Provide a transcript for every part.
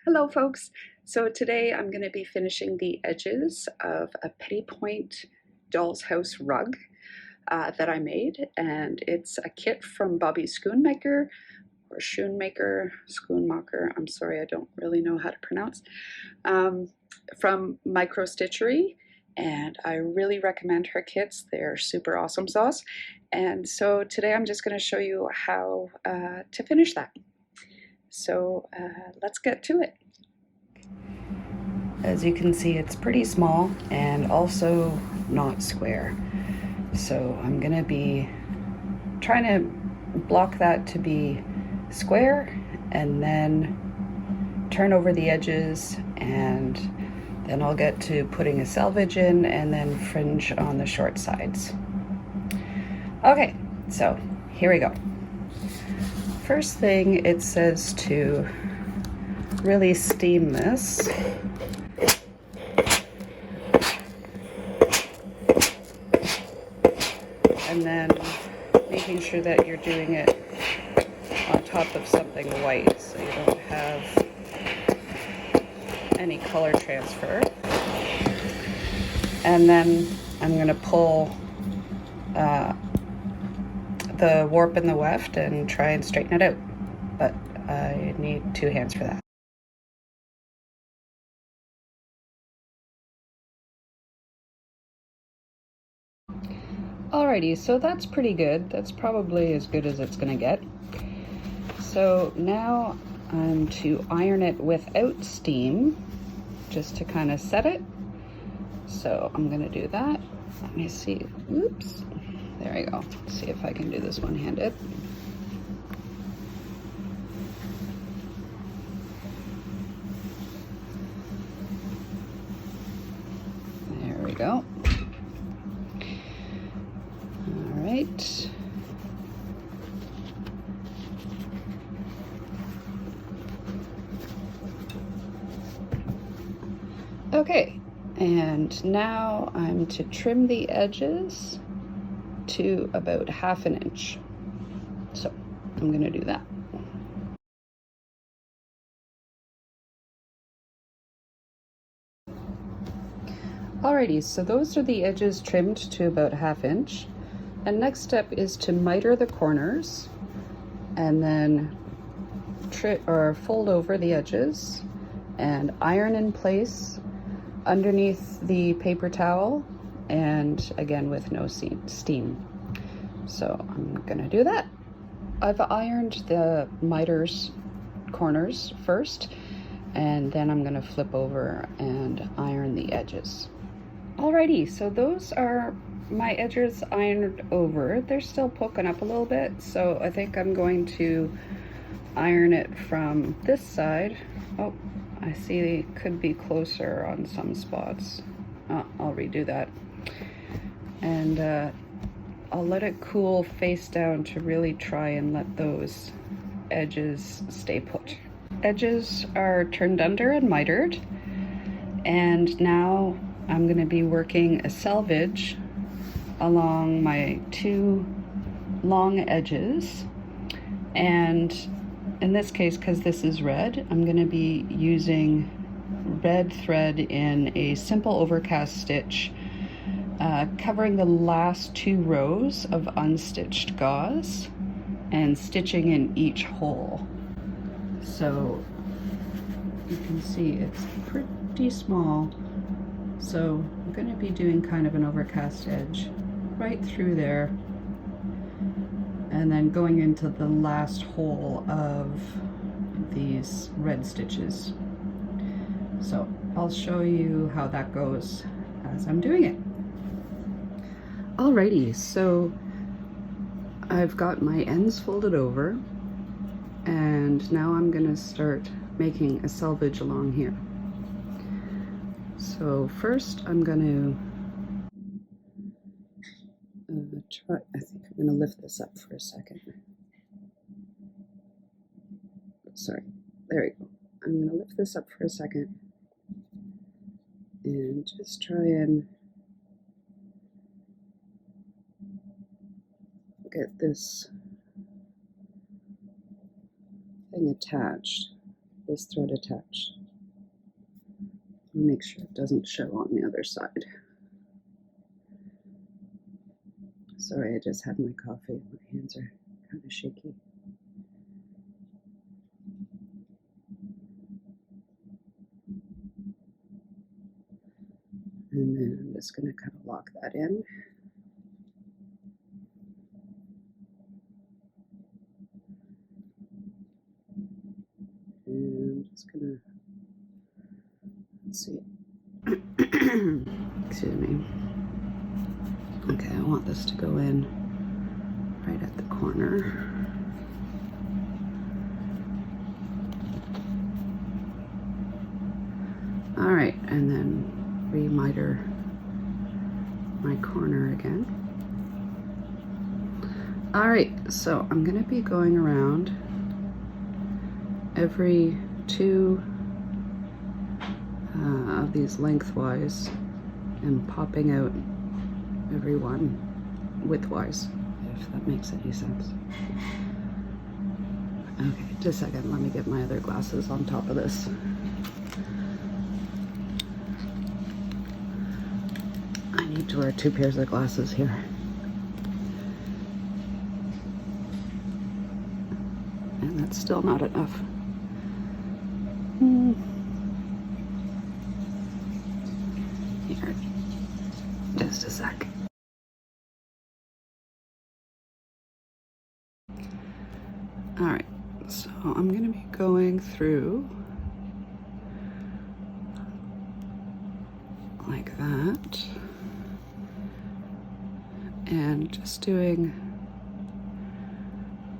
Hello folks! So today I'm going to be finishing the edges of a Petit doll's house rug that I made, and it's a kit from Bobbie Schoonmaker or Schoonmaker, I'm sorry, I don't really know how to pronounce, from Micro Stitchery, and I really recommend her kits. They're super awesome sauce. And so today I'm just going to show you how to finish that. So let's get to it. As you can see, it's pretty small and also not square. So I'm gonna be trying to block that to be square and then turn over the edges, and then I'll get to putting a selvage in and then fringe on the short sides. Okay, so here we go. First thing, it says to really steam this. And then making sure that you're doing it on top of something white so you don't have any color transfer. And then I'm going to pull the warp and the weft and try and straighten it out, but I need 2 hands for that. Alrighty, so that's pretty good. That's probably as good as it's gonna get. So now I'm to iron it without steam, just to kind of set it. So I'm gonna do that. Let me see, oops, there we go. Let's see if I can do this one-handed. There we go. Right. Okay, and now I'm to trim the edges to about 1/2 inch. So I'm going to do that. Alrighty, so those are the edges trimmed to about 1/2 inch. And next step is to miter the corners and then fold over the edges and iron in place underneath the paper towel, and again with no steam. So I'm gonna do that. I've ironed the miters corners first, and then I'm gonna flip over and iron the edges. Alrighty, so those are my edges ironed over. They're still poking up a little bit, so I think I'm going to iron it from this side. Oh, I see it could be closer on some spots. I'll redo that. And I'll let it cool face down to really try and let those edges stay put. Edges are turned under and mitered, and now I'm going to be working a selvage along my 2 long edges, and in this case, because this is red, I'm going to be using red thread in a simple overcast stitch, covering the last 2 rows of unstitched gauze and stitching in each hole. So you can see it's pretty small, so I'm going to be doing kind of an overcast edge right through there, and then going into the last hole of these red stitches. So I'll show you how that goes as I'm doing it. Alrighty, so I've got my ends folded over, and now I'm gonna start making a selvage along here. So first I'm going to I think I'm going to lift this up for a second. Sorry, there we go. I'm going to lift this up for a second and just try and get this thing attached. this thread attached. Make sure it doesn't show on the other side. Sorry, I just had my coffee. My hands are kind of shaky. And then I'm just going to kind of lock that in. And I'm just going to, let's see. Excuse me. Okay, I want this to go in right at the corner. All right, and then re-miter my corner again. All right, so I'm gonna be going around every two of these lengthwise and popping out every one widthwise, if that makes any sense. Okay, just a second, let me get my other glasses on top of this. I need to wear 2 pairs of glasses here. And that's still not enough. Here, just a sec. All right, so I'm gonna be going through like that and just doing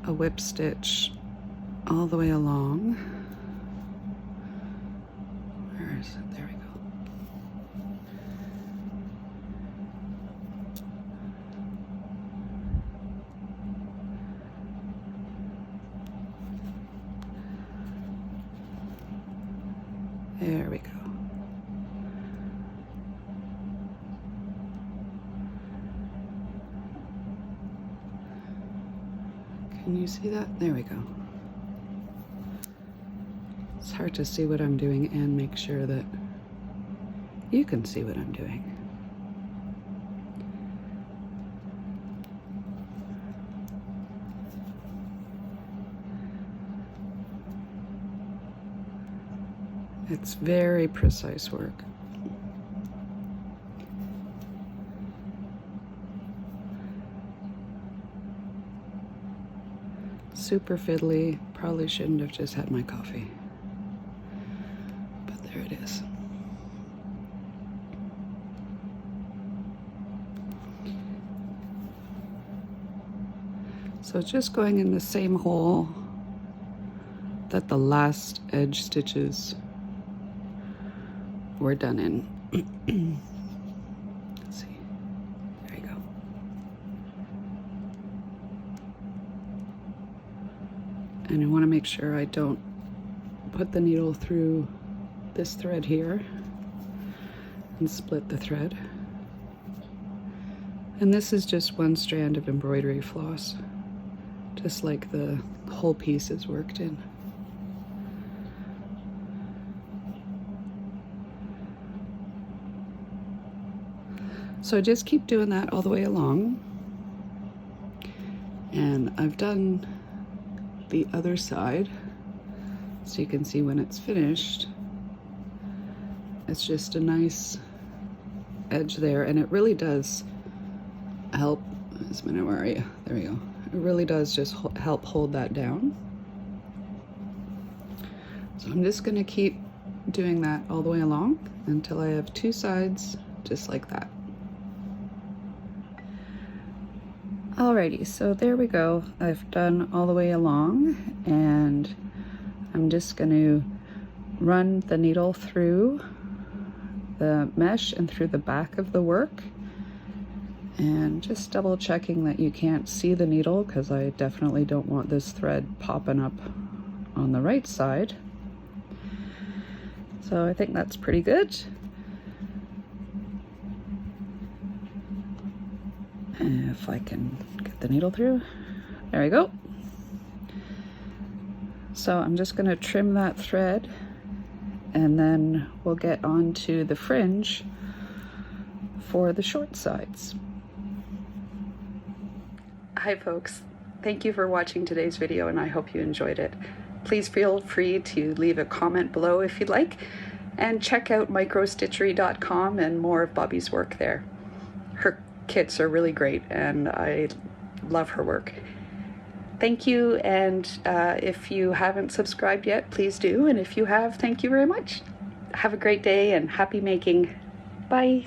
a whip stitch all the way along. Where is it? There we go. There we go. Can you see that? There we go. It's hard to see what I'm doing and make sure that you can see what I'm doing. It's very precise work. Super fiddly. Probably shouldn't have just had my coffee. But there it is. So it's just going in the same hole that the last edge stitches were done in. Let's see. There you go. And I want to make sure I don't put the needle through this thread here and split the thread. And this is just one strand of embroidery floss, just like the whole piece is worked in. So just keep doing that all the way along. And I've done the other side, so you can see when it's finished, it's just a nice edge there, and it really does help. Where are you? There we go. It really does just help hold that down. So I'm just going to keep doing that all the way along until I have 2 sides just like that. Alrighty, so there we go. I've done all the way along, and I'm just going to run the needle through the mesh and through the back of the work, and just double checking that you can't see the needle, because I definitely don't want this thread popping up on the right side. So I think that's pretty good. If I can get the needle through. There we go. So I'm just going to trim that thread, and then we'll get on to the fringe for the short sides. Hi folks, thank you for watching today's video, and I hope you enjoyed it. Please feel free to leave a comment below if you'd like, and check out microstitchery.com and more of Bobbie's work there. Her kits are really great and I love her work. Thank you, and if you haven't subscribed yet, please do, and if you have, thank you very much. Have a great day and happy making. Bye.